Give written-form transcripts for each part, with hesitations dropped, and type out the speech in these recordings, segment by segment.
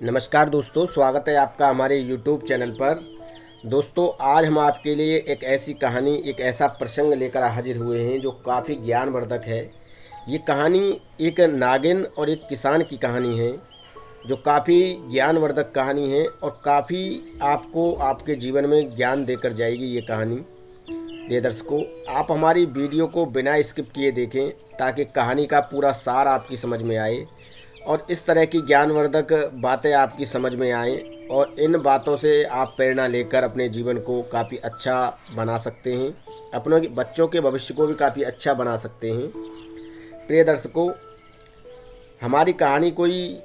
नमस्कार दोस्तों, स्वागत है आपका हमारे YouTube चैनल पर। दोस्तों, आज हम आपके लिए एक ऐसी कहानी, एक ऐसा प्रसंग लेकर हाजिर हुए हैं जो काफ़ी ज्ञानवर्धक है। ये कहानी एक नागिन और एक किसान की कहानी है जो काफ़ी ज्ञानवर्धक कहानी है और काफ़ी आपको आपके जीवन में ज्ञान देकर जाएगी ये कहानी। प्रिय दर्शकों, आप हमारी वीडियो को बिना स्किप किए देखें ताकि कहानी का पूरा सार आपकी समझ में आए और इस तरह की ज्ञानवर्धक बातें आपकी समझ में आएँ और इन बातों से आप प्रेरणा लेकर अपने जीवन को काफ़ी अच्छा बना सकते हैं, अपने बच्चों के भविष्य को भी काफ़ी अच्छा बना सकते हैं। प्रिय दर्शकों, हमारी कहानी कोई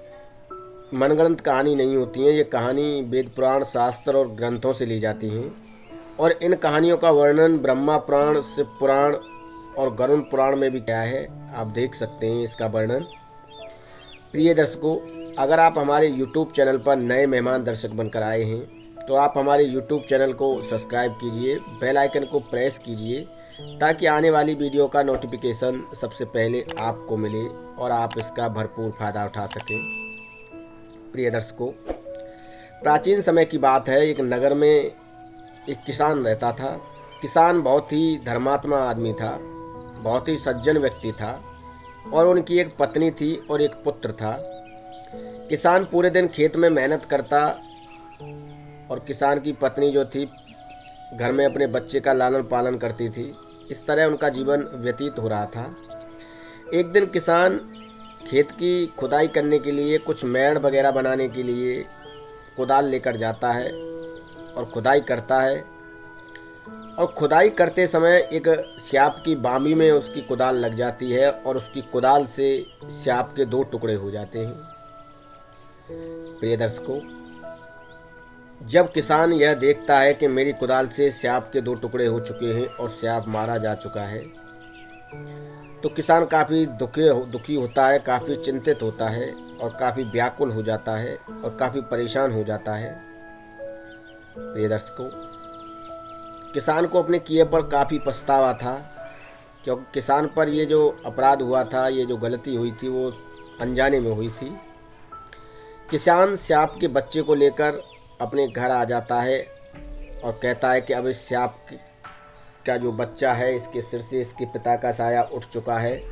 मनगढ़ंत कहानी नहीं होती है। ये कहानी वेद पुराण, शास्त्र और ग्रंथों से ली जाती हैं और इन कहानियों का वर्णन ब्रह्मा पुराण, शिव पुराण और गरुड़ पुराण में भी क्या है, आप देख सकते हैं इसका वर्णन। प्रिय दर्शकों, अगर आप हमारे YouTube चैनल पर नए मेहमान दर्शक बनकर आए हैं तो आप हमारे YouTube चैनल को सब्सक्राइब कीजिए, बेल आइकन को प्रेस कीजिए ताकि आने वाली वीडियो का नोटिफिकेशन सबसे पहले आपको मिले और आप इसका भरपूर फायदा उठा सकें। प्रिय दर्शकों, प्राचीन समय की बात है। एक नगर में एक किसान रहता था। किसान बहुत ही धर्मात्मा आदमी था, बहुत ही सज्जन व्यक्ति था और उनकी एक पत्नी थी और एक पुत्र था। किसान पूरे दिन खेत में मेहनत करता और किसान की पत्नी जो थी घर में अपने बच्चे का लालन पालन करती थी। इस तरह उनका जीवन व्यतीत हो रहा था। एक दिन किसान खेत की खुदाई करने के लिए, कुछ मेड़ वगैरह बनाने के लिए कुदाल लेकर जाता है और खुदाई करता है और खुदाई करते समय एक स्याप की बामी में उसकी कुदाल लग जाती है और उसकी कुदाल से स्याप के दो टुकड़े हो जाते हैं। प्रिय दर्शकों, जब किसान यह देखता है कि मेरी कुदाल से स्याप के दो टुकड़े हो चुके हैं और स्याप मारा जा चुका है, तो किसान काफ़ी दुखी होता है, काफ़ी चिंतित होता है और काफ़ी व्याकुल हो जाता है और काफ़ी परेशान हो जाता है। प्रिय दर्शकों, किसान को अपने किए पर काफ़ी पछतावा था क्योंकि किसान पर ये जो अपराध हुआ था, ये जो गलती हुई थी, वो अनजाने में हुई थी। किसान स्याप के बच्चे को लेकर अपने घर आ जाता है और कहता है कि अब इस स्याप का जो बच्चा है, इसके सिर से इसके पिता का साया उठ चुका है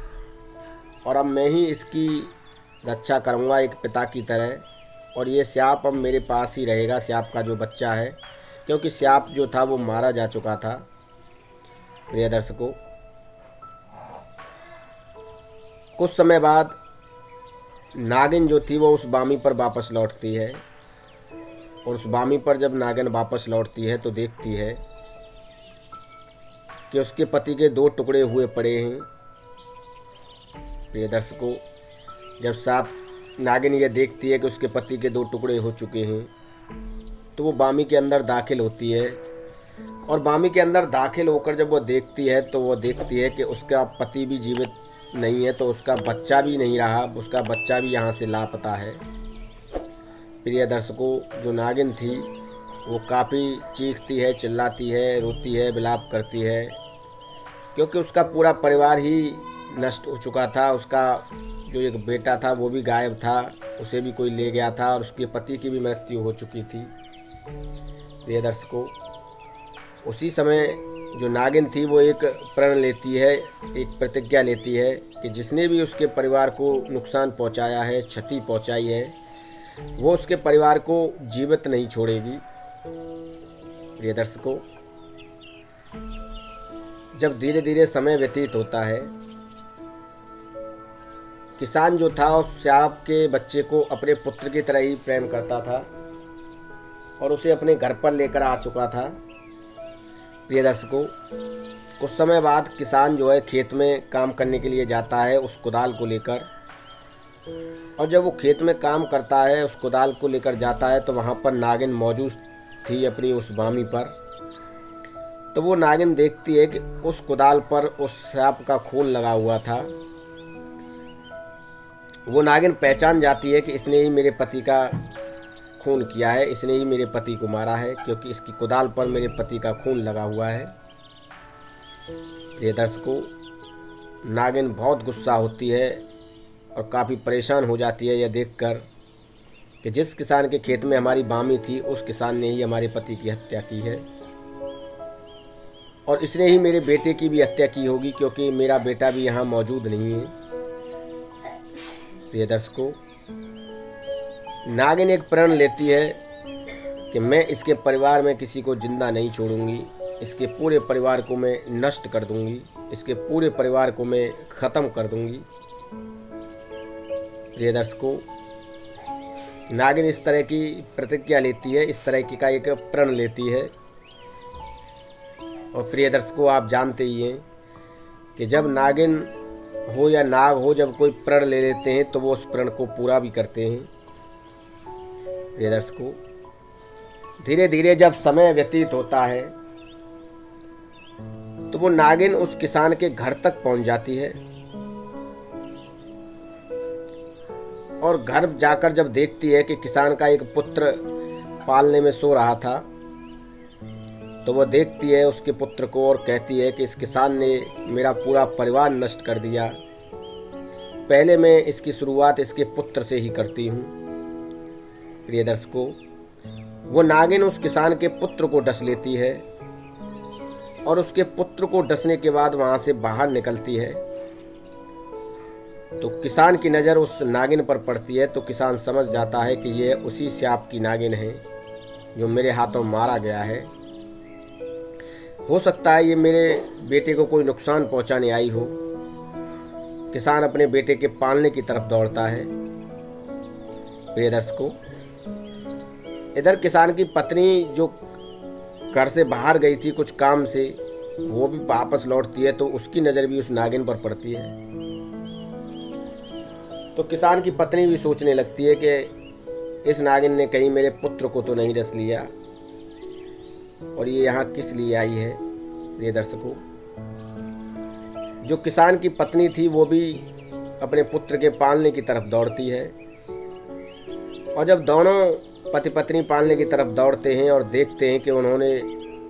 और अब मैं ही इसकी रक्षा करूँगा एक पिता की तरह और ये स्याप अब मेरे पास ही रहेगा, स्याप का जो बच्चा है, क्योंकि स्याप जो था वो मारा जा चुका था। प्रिय दर्शकों, कुछ समय बाद नागिन जो थी वो उस बामी पर वापस लौटती है और उस बामी पर जब नागिन वापस लौटती है तो देखती है कि उसके पति के दो टुकड़े हुए पड़े हैं। प्रिय दर्शकों, जब नागिन ये देखती है कि उसके पति के दो टुकड़े हो चुके हैं तो वो बामी के अंदर दाखिल होती है और बामी के अंदर दाखिल होकर जब वो देखती है तो वो देखती है कि उसका पति भी जीवित नहीं है, तो उसका बच्चा भी नहीं रहा, उसका बच्चा भी यहाँ से लापता है। प्रिय दर्शकों, जो नागिन थी वो काफ़ी चीखती है, चिल्लाती है, रोती है, विलाप करती है क्योंकि उसका पूरा परिवार ही नष्ट हो चुका था। उसका जो एक बेटा था वो भी गायब था, उसे भी कोई ले गया था और उसके पति की भी मृत्यु हो चुकी थी। प्रिय दर्शकों, उसी समय जो नागिन थी वो एक प्रण लेती है, एक प्रतिज्ञा लेती है कि जिसने भी उसके परिवार को नुकसान पहुंचाया है, क्षति पहुंचाई है, वो उसके परिवार को जीवित नहीं छोड़ेगी। प्रिय दर्शकों, जब धीरे धीरे समय व्यतीत होता है, किसान जो था उस स्याप के बच्चे को अपने पुत्र की तरह ही प्रेम करता था और उसे अपने घर पर लेकर आ चुका था। प्रिय दर्शकों, कुछ समय बाद किसान जो है खेत में काम करने के लिए जाता है उस कुदाल को लेकर, और जब वो खेत में काम करता है, उस कुदाल को लेकर जाता है, तो वहाँ पर नागिन मौजूद थी अपनी उस बामी पर। तो वो नागिन देखती है कि उस कुदाल पर उस सांप का खून लगा हुआ था। वो नागिन पहचान जाती है कि इसने ही मेरे पति का खून किया है, इसने ही मेरे पति को मारा है क्योंकि इसकी कुदाल पर मेरे पति का खून लगा हुआ है। प्रिय दर्शकों, नागिन बहुत गुस्सा होती है और काफ़ी परेशान हो जाती है यह देखकर कि जिस किसान के खेत में हमारी बामी थी उस किसान ने ही हमारे पति की हत्या की है, और इसने ही मेरे बेटे की भी हत्या की होगी, क्योंकि मेरा बेटा भी यहाँ मौजूद नहीं है। प्रिय दर्शकों, नागिन एक प्रण लेती है कि मैं इसके परिवार में किसी को जिंदा नहीं छोड़ूंगी, इसके पूरे परिवार को मैं नष्ट कर दूंगी, इसके पूरे परिवार को मैं ख़त्म कर दूंगी। प्रिय दर्शकों, नागिन इस तरह की प्रतिज्ञा लेती है, इस तरह की का एक प्रण लेती है। और प्रिय दर्शकों, आप जानते ही हैं कि जब नागिन हो या नाग हो, जब कोई प्रण ले लेते हैं तो वो उस प्रण को पूरा भी करते हैं। प्रिय दर्शकों, धीरे धीरे जब समय व्यतीत होता है तो वो नागिन उस किसान के घर तक पहुंच जाती है, और घर जाकर जब देखती है कि किसान का एक पुत्र पालने में सो रहा था, तो वह देखती है उसके पुत्र को और कहती है कि इस किसान ने मेरा पूरा परिवार नष्ट कर दिया, पहले मैं इसकी शुरुआत इसके पुत्र से ही करती हूँ। प्रिय दर्शकों, वो नागिन उस किसान के पुत्र को डस लेती है, और उसके पुत्र को डसने के बाद वहाँ से बाहर निकलती है। तो किसान की नज़र उस नागिन पर पड़ती है, तो किसान समझ जाता है कि ये उसी स्याप की नागिन है जो मेरे हाथों मारा गया है। हो सकता है ये मेरे बेटे को कोई नुकसान पहुंचाने आई हो। किसान अपने बेटे के पालने की तरफ दौड़ता है। प्रिय दर्शकों, इधर किसान की पत्नी जो घर से बाहर गई थी कुछ काम से, वो भी वापस लौटती है, तो उसकी नज़र भी उस नागिन पर पड़ती है। तो किसान की पत्नी भी सोचने लगती है कि इस नागिन ने कहीं मेरे पुत्र को तो नहीं डस लिया, और ये यहाँ किस लिए आई है। प्रिय दर्शकों, जो किसान की पत्नी थी वो भी अपने पुत्र के पालने की तरफ दौड़ती है, और जब दोनों पति पत्नी पालने की तरफ दौड़ते हैं और देखते हैं कि उन्होंने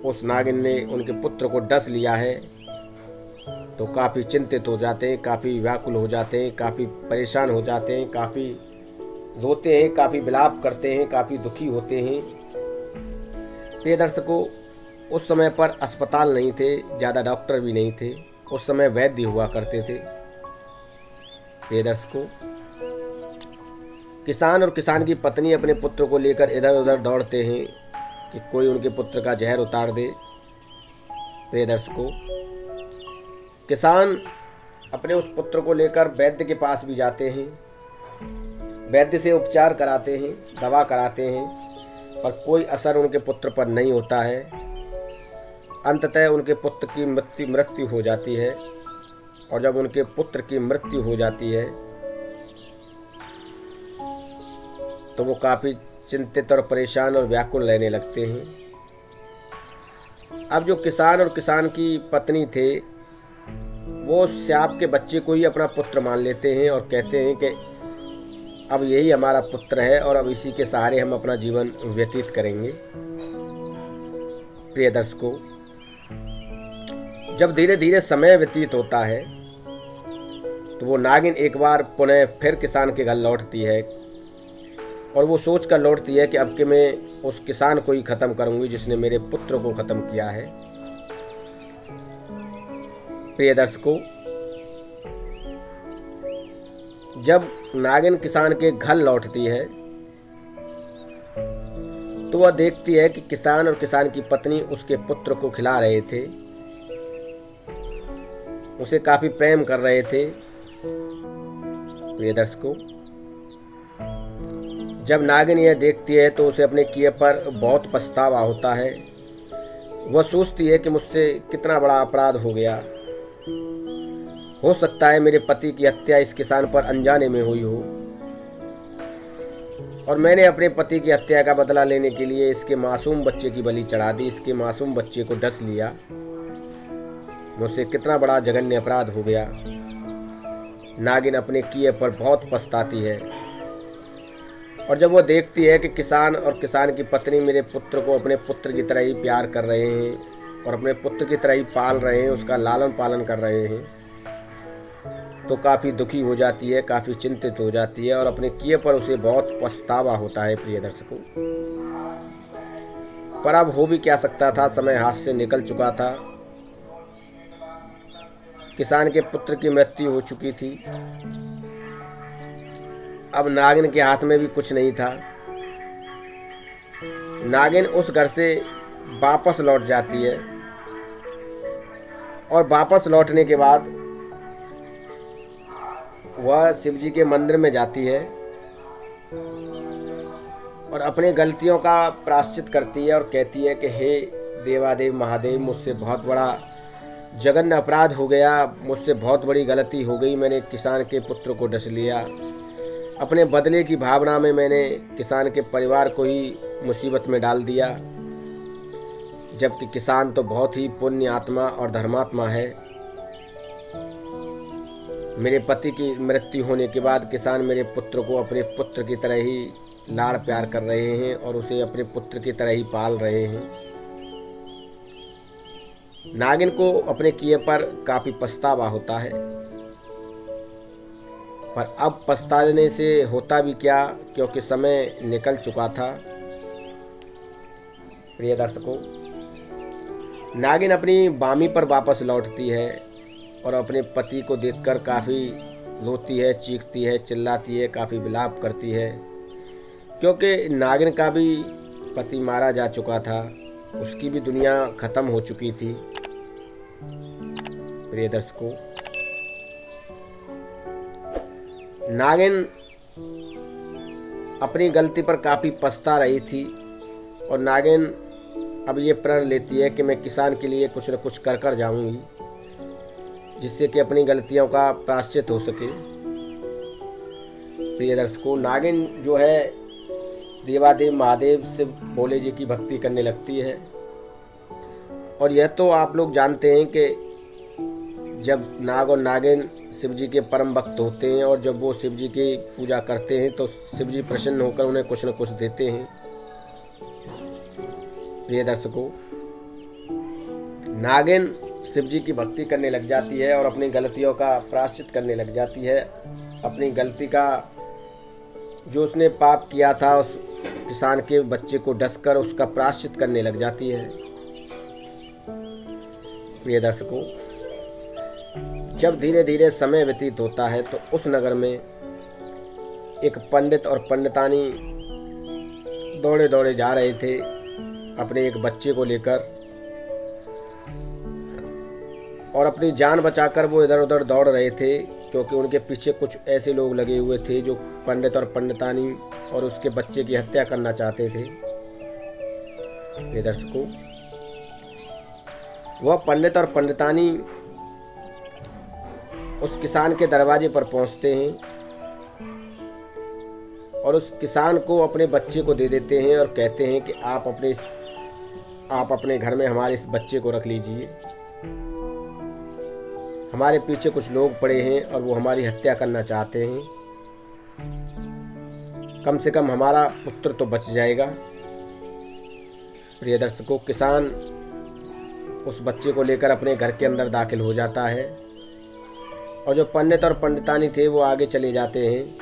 उस नागिन ने उनके पुत्र को डस लिया है, तो काफ़ी चिंतित हो जाते हैं, काफ़ी व्याकुल हो जाते हैं, काफ़ी परेशान हो जाते हैं, काफ़ी रोते हैं, काफ़ी विलाप करते हैं, काफ़ी दुखी होते हैं। प्रिय दर्शकों, उस समय पर अस्पताल नहीं थे, ज़्यादा डॉक्टर भी नहीं थे, उस समय वैद्य हुआ करते थे। प्रिय दर्शकों, किसान और किसान की पत्नी अपने पुत्र को लेकर इधर उधर दौड़ते हैं कि कोई उनके पुत्र का जहर उतार दे। प्रिय दर्शकों, किसान अपने उस पुत्र को लेकर वैद्य के पास भी जाते हैं, वैद्य से उपचार कराते हैं, दवा कराते हैं, पर कोई असर उनके पुत्र पर नहीं होता है। अंततः उनके पुत्र की मृत्यु हो जाती है, और जब उनके पुत्र की मृत्यु हो जाती है तो वो काफ़ी चिंतित और परेशान और व्याकुल रहने लगते हैं। अब जो किसान और किसान की पत्नी थे वो स्याप के बच्चे को ही अपना पुत्र मान लेते हैं, और कहते हैं कि अब यही हमारा पुत्र है और अब इसी के सहारे हम अपना जीवन व्यतीत करेंगे। प्रिय दर्शकों, जब धीरे धीरे समय व्यतीत होता है तो वो नागिन एक बार पुनः फिर किसान के घर लौटती है, और वो सोच कर लौटती है कि अब कि मैं उस किसान को ही ख़त्म करूंगी जिसने मेरे पुत्र को ख़त्म किया है। प्रिय दर्शकों, जब नागिन किसान के घर लौटती है तो वह देखती है कि किसान और किसान की पत्नी उसके पुत्र को खिला रहे थे, उसे काफ़ी प्रेम कर रहे थे। प्रिय दर्शकों, जब नागिन यह देखती है तो उसे अपने किए पर बहुत पछतावा होता है। वह सोचती है कि मुझसे कितना बड़ा अपराध हो गया। हो सकता है मेरे पति की हत्या इस किसान पर अनजाने में हुई हो, और मैंने अपने पति की हत्या का बदला लेने के लिए इसके मासूम बच्चे की बलि चढ़ा दी, इसके मासूम बच्चे को डस लिया। मुझसे कितना बड़ा जघन्य अपराध हो गया। नागिन अपने किए पर बहुत पछताती है, और जब वो देखती है कि किसान और किसान की पत्नी मेरे पुत्र को अपने पुत्र की तरह ही प्यार कर रहे हैं और अपने पुत्र की तरह ही पाल रहे हैं, उसका लालन पालन कर रहे हैं, तो काफ़ी दुखी हो जाती है, काफ़ी चिंतित हो जाती है और अपने किए पर उसे बहुत पछतावा होता है प्रिय दर्शकों। पर अब हो भी क्या सकता था, समय हाथ से निकल चुका था। किसान के पुत्र की मृत्यु हो चुकी थी। अब नागिन के हाथ में भी कुछ नहीं था। नागिन उस घर से वापस लौट जाती है और वापस लौटने के बाद वह शिव जी के मंदिर में जाती है और अपने गलतियों का प्रायश्चित करती है और कहती है कि हे देवादेव महादेव, मुझसे बहुत बड़ा जघन्य अपराध हो गया, मुझसे बहुत बड़ी गलती हो गई। मैंने किसान के पुत्र को डस लिया। अपने बदले की भावना में मैंने किसान के परिवार को ही मुसीबत में डाल दिया, जबकि किसान तो बहुत ही पुण्य आत्मा और धर्मात्मा है। मेरे पति की मृत्यु होने के बाद किसान मेरे पुत्र को अपने पुत्र की तरह ही लाड़ प्यार कर रहे हैं और उसे अपने पुत्र की तरह ही पाल रहे हैं। नागिन को अपने किए पर काफी पछतावा होता है, पर अब पछताने से होता भी क्या, क्योंकि समय निकल चुका था। प्रिय दर्शकों, नागिन अपनी बामी पर वापस लौटती है और अपने पति को देखकर काफ़ी रोती है, चीखती है, चिल्लाती है, काफ़ी विलाप करती है, क्योंकि नागिन का भी पति मारा जा चुका था, उसकी भी दुनिया ख़त्म हो चुकी थी। प्रिय दर्शकों, नागिन अपनी गलती पर काफ़ी पछता रही थी और नागिन अब ये प्रण लेती है कि मैं किसान के लिए कुछ न कुछ कर जाऊंगी, जिससे कि अपनी गलतियों का प्रायश्चित हो सके। प्रिय दर्शकों, नागिन जो है देवादेव महादेव से भोले जी की भक्ति करने लगती है और यह तो आप लोग जानते हैं कि जब नाग और नागिन शिव जी के परम भक्त होते हैं और जब वो शिव जी की पूजा करते हैं तो शिव जी प्रसन्न होकर उन्हें कुछ न कुछ देते हैं। प्रिय दर्शकों, नागिन शिव जी की भक्ति करने लग जाती है और अपनी गलतियों का प्रायश्चित करने लग जाती है। अपनी गलती का जो उसने पाप किया था, उस किसान के बच्चे को डसकर उसका प्रायश्चित करने लग जाती है। प्रिय दर्शकों, जब धीरे धीरे समय व्यतीत होता है तो उस नगर में एक पंडित और पंडितानी दौड़े दौड़े जा रहे थे अपने एक बच्चे को लेकर, और अपनी जान बचाकर वो इधर उधर दौड़ रहे थे, क्योंकि उनके पीछे कुछ ऐसे लोग लगे हुए थे जो पंडित और पंडितानी और उसके बच्चे की हत्या करना चाहते थे। ये दर्शकों, वह पंडित और पंडितानी उस किसान के दरवाजे पर पहुंचते हैं और उस किसान को अपने बच्चे को दे देते हैं और कहते हैं कि आप अपने घर में हमारे इस बच्चे को रख लीजिए। हमारे पीछे कुछ लोग पड़े हैं और वो हमारी हत्या करना चाहते हैं, कम से कम हमारा पुत्र तो बच जाएगा। प्रिय दर्शकों, किसान उस बच्चे को लेकर अपने घर के अंदर दाखिल हो जाता है और जो पंडित और पंडितानी थे वो आगे चले जाते हैं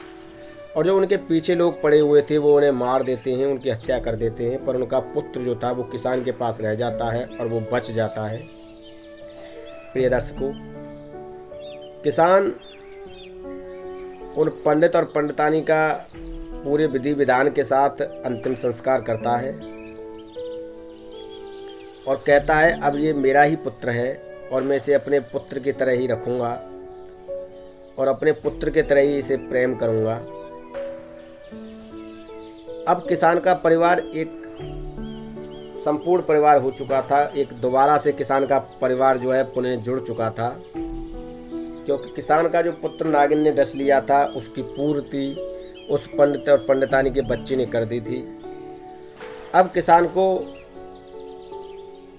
और जो उनके पीछे लोग पड़े हुए थे वो उन्हें मार देते हैं, उनकी हत्या कर देते हैं, पर उनका पुत्र जो था वो किसान के पास रह जाता है और वो बच जाता है। प्रिय दर्शकों, किसान उन पंडित और पंडितानी का पूरे विधि विधान के साथ अंतिम संस्कार करता है और कहता है अब ये मेरा ही पुत्र है और मैं इसे अपने पुत्र की तरह ही रखूंगा और अपने पुत्र के तरह ही इसे प्रेम करूंगा। अब किसान का परिवार एक संपूर्ण परिवार हो चुका था, एक दोबारा से किसान का परिवार जो है पुनः जुड़ चुका था, क्योंकि किसान का जो पुत्र नागिन ने डस लिया था उसकी पूर्ति उस पंडित और पंडितानी के बच्चे ने कर दी थी। अब किसान को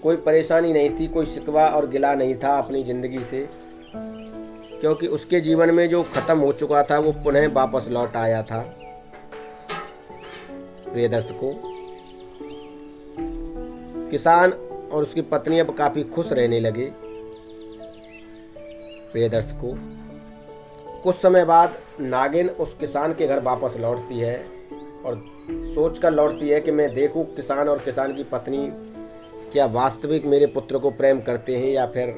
कोई परेशानी नहीं थी, कोई शिकवा और गिला नहीं था अपनी ज़िंदगी से, क्योंकि उसके जीवन में जो ख़त्म हो चुका था वो पुनः वापस लौट आया था। प्रिय दर्शकों, किसान और उसकी पत्नी अब काफ़ी खुश रहने लगे। प्रिय दर्शकों, कुछ समय बाद नागिन उस किसान के घर वापस लौटती है और सोचकर लौटती है कि मैं देखूं किसान और किसान की पत्नी क्या वास्तविक मेरे पुत्र को प्रेम करते हैं या फिर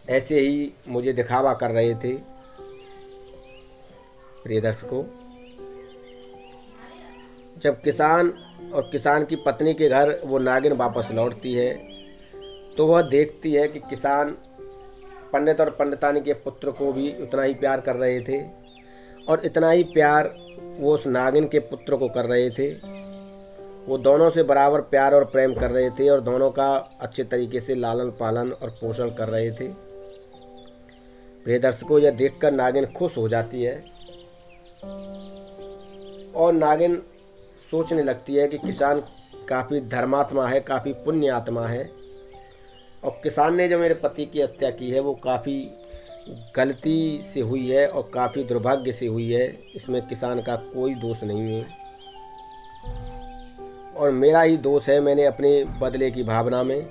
ऐसे ही मुझे दिखावा कर रहे थे। प्रिय दर्शकों, जब किसान और किसान की पत्नी के घर वो नागिन वापस लौटती है तो वह देखती है कि किसान पंडित और पंडितानी के पुत्र को भी उतना ही प्यार कर रहे थे और इतना ही प्यार वो उस नागिन के पुत्र को कर रहे थे। वो दोनों से बराबर प्यार और प्रेम कर रहे थे और दोनों का अच्छे तरीके से लालन पालन और पोषण कर रहे थे। प्रिय दर्शकों, यह देखकर नागिन खुश हो जाती है और नागिन सोचने लगती है कि किसान काफ़ी धर्मात्मा है, काफ़ी पुण्य आत्मा है और किसान ने जो मेरे पति की हत्या की है वो काफ़ी गलती से हुई है और काफ़ी दुर्भाग्य से हुई है। इसमें किसान का कोई दोष नहीं है और मेरा ही दोष है। मैंने अपने बदले की भावना में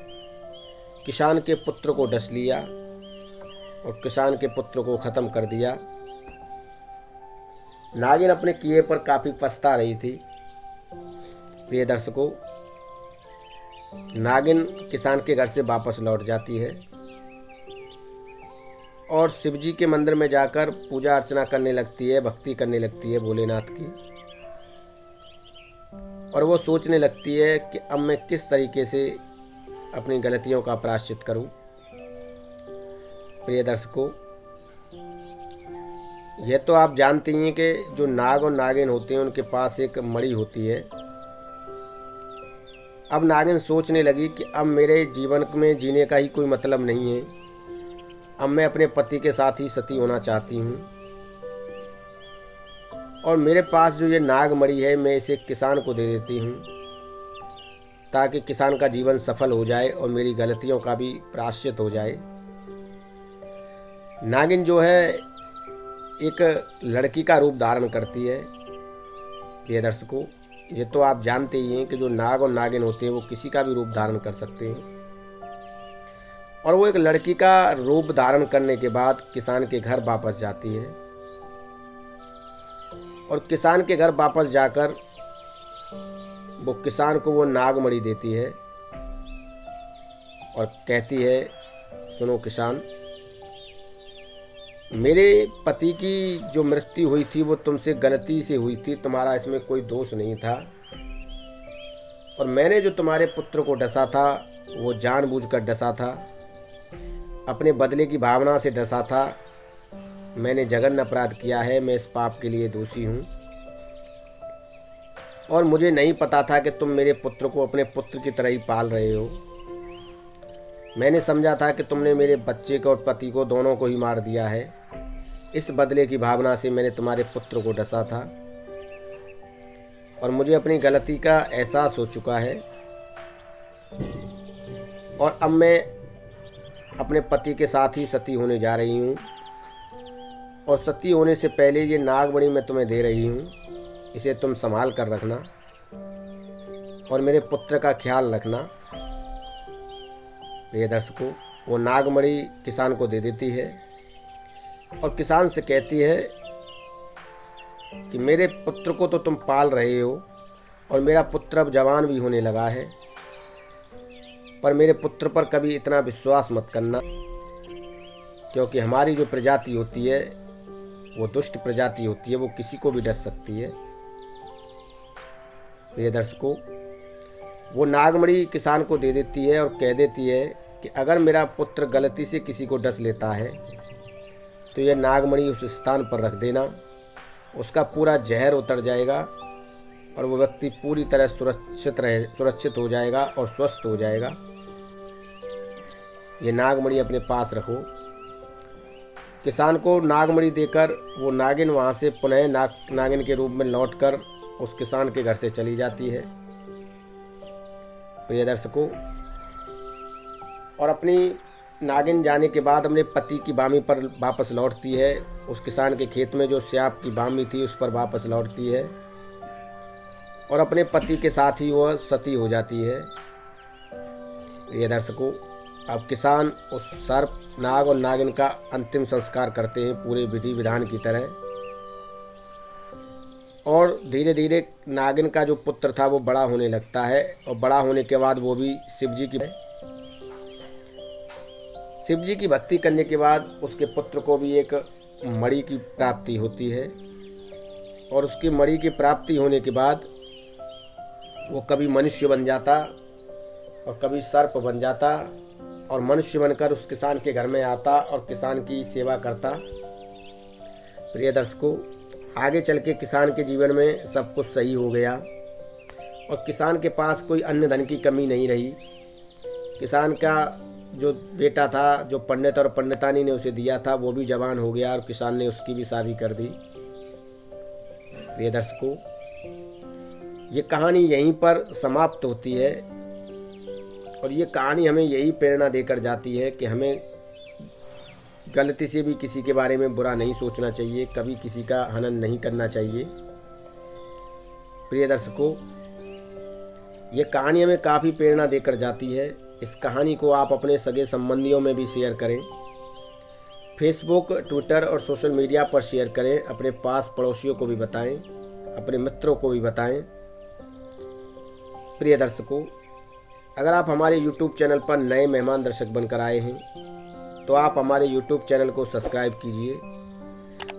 किसान के पुत्र को डस लिया और किसान के पुत्र को ख़त्म कर दिया। नागिन अपने किए पर काफ़ी पछता रही थी। प्रिय दर्शकों, नागिन किसान के घर से वापस लौट जाती है और शिवजी के मंदिर में जाकर पूजा अर्चना करने लगती है, भक्ति करने लगती है भोलेनाथ की। और वो सोचने लगती है कि अब मैं किस तरीके से अपनी गलतियों का प्रायश्चित करूं। प्रिय दर्शकों, यह तो आप जानते हैं कि जो नाग और नागिन होते हैं उनके पास एक मणि होती है। अब नागिन सोचने लगी कि अब मेरे जीवन में जीने का ही कोई मतलब नहीं है। अब मैं अपने पति के साथ ही सती होना चाहती हूँ और मेरे पास जो ये नागमणि है मैं इसे किसान को दे देती हूँ ताकि किसान का जीवन सफल हो जाए और मेरी गलतियों का भी प्रायश्चित हो जाए। नागिन जो है एक लड़की का रूप धारण करती है। प्रिय दर्शकों, ये तो आप जानते ही हैं कि जो नाग और नागिन होते हैं वो किसी का भी रूप धारण कर सकते हैं और वो एक लड़की का रूप धारण करने के बाद किसान के घर वापस जाती है और किसान के घर वापस जाकर वो किसान को वो नागमणि देती है और कहती है, सुनो किसान, मेरे पति की जो मृत्यु हुई थी वो तुमसे गलती से हुई थी, तुम्हारा इसमें कोई दोष नहीं था और मैंने जो तुम्हारे पुत्र को डसा था वो जानबूझकर डसा था, अपने बदले की भावना से डसा था। मैंने जघन्य अपराध किया है, मैं इस पाप के लिए दोषी हूँ और मुझे नहीं पता था कि तुम मेरे पुत्र को अपने पुत्र की तरह ही पाल रहे हो। मैंने समझा था कि तुमने मेरे बच्चे को और पति को दोनों को ही मार दिया है। इस बदले की भावना से मैंने तुम्हारे पुत्र को डसा था और मुझे अपनी गलती का एहसास हो चुका है और अब मैं अपने पति के साथ ही सती होने जा रही हूँ और सती होने से पहले ये नागमणि मैं तुम्हें दे रही हूँ, इसे तुम संभाल कर रखना और मेरे पुत्र का ख्याल रखना। प्रिय दर्शकों, वो नागमणि किसान को दे देती है और किसान से कहती है कि मेरे पुत्र को तो तुम पाल रहे हो और मेरा पुत्र अब जवान भी होने लगा है, पर मेरे पुत्र पर कभी इतना विश्वास मत करना, क्योंकि हमारी जो प्रजाति होती है वो दुष्ट प्रजाति होती है, वो किसी को भी डस सकती है। प्रिय दर्शकों, वो नागमणि किसान को दे देती है और कह देती है कि अगर मेरा पुत्र गलती से किसी को डस लेता है तो यह नागमणि उस स्थान पर रख देना, उसका पूरा जहर उतर जाएगा और वो व्यक्ति पूरी तरह सुरक्षित हो जाएगा और स्वस्थ हो जाएगा। ये नागमणि अपने पास रखो। किसान को नागमणि देकर वो नागिन वहाँ से पुनः नागिन के रूप में लौटकर उस किसान के घर से चली जाती है। प्रिय दर्शकों, और अपनी नागिन जाने के बाद अपने पति की बामी पर वापस लौटती है। उस किसान के खेत में जो स्याप की बामी थी उस पर वापस लौटती है और अपने पति के साथ ही वह सती हो जाती है। प्रिय दर्शकों, अब किसान उस सर्प, नाग और नागिन का अंतिम संस्कार करते हैं पूरे विधि विधान की तरह। और धीरे धीरे नागिन का जो पुत्र था वो बड़ा होने लगता है, और बड़ा होने के बाद वो भी शिव जी की भक्ति करने के बाद उसके पुत्र को भी एक मणि की प्राप्ति होती है। और उसकी मणि की प्राप्ति होने के बाद वो कभी मनुष्य बन जाता और कभी सर्प बन जाता, और मनुष्य बनकर उस किसान के घर में आता और किसान की सेवा करता। प्रिय दर्शकों, आगे चल के किसान के जीवन में सब कुछ सही हो गया और किसान के पास कोई अन्य धन की कमी नहीं रही। किसान का जो बेटा था, जो पंडित और पंडितानी ने उसे दिया था, वो भी जवान हो गया और किसान ने उसकी भी शादी कर दी। प्रिय दर्शकों, ये कहानी यहीं पर समाप्त होती है और ये कहानी हमें यही प्रेरणा देकर जाती है कि हमें गलती से भी किसी के बारे में बुरा नहीं सोचना चाहिए, कभी किसी का हनन नहीं करना चाहिए। प्रिय दर्शकों, ये कहानी हमें काफ़ी प्रेरणा देकर जाती है। इस कहानी को आप अपने सगे संबंधियों में भी शेयर करें, फेसबुक, ट्विटर और सोशल मीडिया पर शेयर करें, अपने पास पड़ोसियों को भी बताएं, अपने मित्रों को भी बताएं। प्रिय दर्शकों, अगर आप हमारे YouTube चैनल पर नए मेहमान दर्शक बनकर आए हैं तो आप हमारे YouTube चैनल को सब्सक्राइब कीजिए,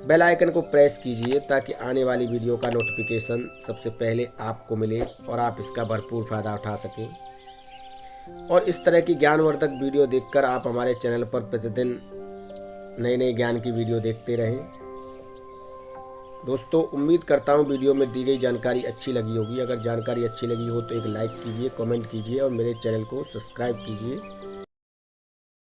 बेल आइकन को प्रेस कीजिए ताकि आने वाली वीडियो का नोटिफिकेशन सबसे पहले आपको मिले और आप इसका भरपूर फ़ायदा उठा सकें। और इस तरह की ज्ञानवर्धक वीडियो देखकर आप हमारे चैनल पर प्रतिदिन नए नए ज्ञान की वीडियो देखते रहें। दोस्तों, उम्मीद करता हूँ वीडियो में दी गई जानकारी अच्छी लगी होगी। अगर जानकारी अच्छी लगी हो तो एक लाइक कीजिए, कमेंट कीजिए और मेरे चैनल को सब्सक्राइब कीजिए।